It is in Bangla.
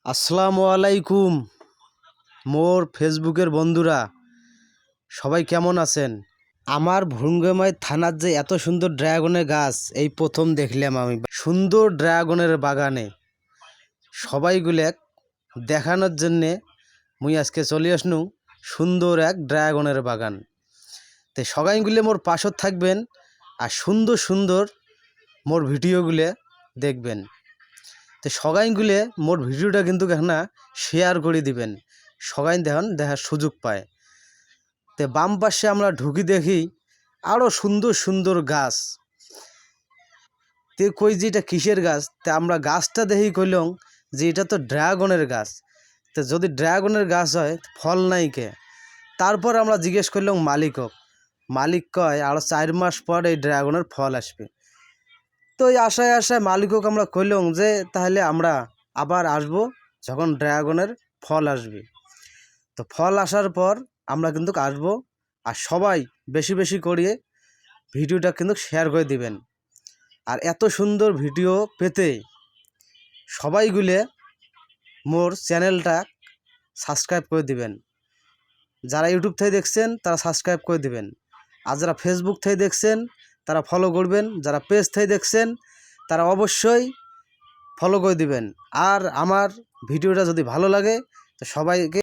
আসসালামু আলাইকুম মোর ফেসবুকের বন্ধুরা, সবাই কেমন আছেন? আমার ভুঙ্গেমাই থানার যে এত সুন্দর ড্রাগনের গাছ এই প্রথম দেখলাম আমি। সুন্দর ড্রাগনের বাগানে সবাইগুলো দেখানোর জন্যে মুই আজকে চলে আসনু সুন্দর এক ড্রাগনের বাগান। তো সবাইগুলো মোর পাশত থাকবেন আর সুন্দর সুন্দর মোর ভিডিওগুলো দেখবেন। তো সবাইগুলো মোর ভিডিওটা কিন্তু এখানে শেয়ার করে দিবেন, সবাই দেখার সুযোগ পায়। তো বাম পাশে আমরা ঢুকি দেখি আরও সুন্দর সুন্দর গাছ। তে কই যে এটা কিসের গাছ? তা আমরা গাছটা দেখি কইলং যে এটা তো ড্রাগনের গাছ। তো যদি ড্রাগনের গাছ হয় ফল নাই কে? তারপর আমরা জিজ্ঞেস করলাম মালিকক। মালিক কয় আরও 4 মাস পর এই ড্রাগনের ফল আসবে। তো এই আশায় আশায় মালিকক আমরা কইলাম যে তাহলে আমরা আবার আসব যখন ড্রাগনের ফল আসবে। তো ফল আসার পর আমরা কিন্তু আসবো, আর সবাই বেশি বেশি করে ভিডিওটা কিন্তু শেয়ার করে দিবেন। আর এত সুন্দর ভিডিও পেতে সবাইগুলো মোর চ্যানেলটা সাবস্ক্রাইব করে দিবেন। যারা ইউটিউব থেকে দেখছেন তারা সাবস্ক্রাইব করে দিবেন, আর যারা ফেসবুক থেকে দেখছেন তারা ফলো করবেন, যারা পেজ থেকে দেখছেন তারা অবশ্যই ফলো করে দিবেন। আর আমার ভিডিওটা যদি ভালো লাগে তো সবাইকে